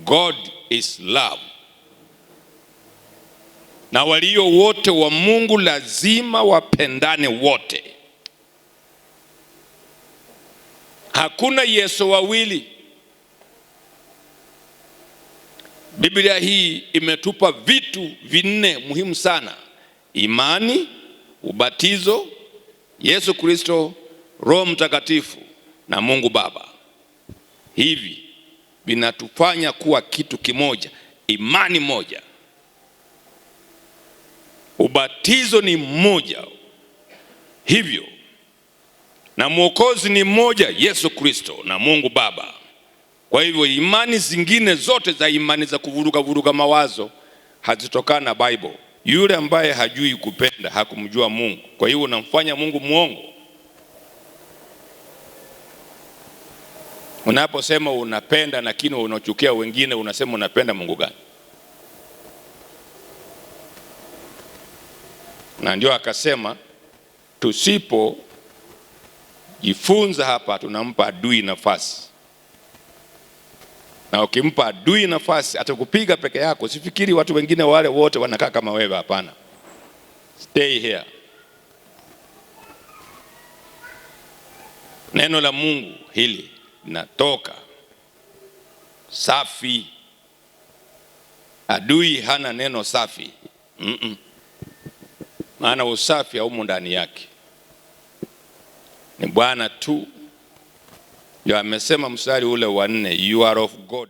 God is love. Na walio wote wa Mungu lazima wapendane wote. Hakuna Yesu wawili. Biblia hii imetupa vitu vinne muhimu sana: imani, ubatizo, Yesu Kristo, Roho Mtakatifu na Mungu Baba. Hivi vinatufanya kuwa kitu kimoja, imani moja. Ubatizo ni mmoja hivyo, na Mwokozi ni mmoja, Yesu Kristo na Mungu Baba. Kwa hivyo imani zingine zote za imani za kuvuruga mawazo hazitokana na Bible. Yule ambaye hajui kupenda hakumjua Mungu. Kwa hiyo unamfanya Mungu muongo. Unaposema unapenda lakini unachukia wengine, unasema unapenda Mungu gani? Na ndio akasema tusipojifunza hapa tunampa adui nafasi. Na ukimpa adui nafasi atakupiga peke yako. Sifikiri watu wengine wale wote wanakaa kama wewe, hapana. Stay here. Neno la Mungu hili linatoka safi. Adui hana neno safi. Maana usafi haumo ndani yake. Ni Bwana tu. Ndio amesema mstari ule wa 4, you are of God.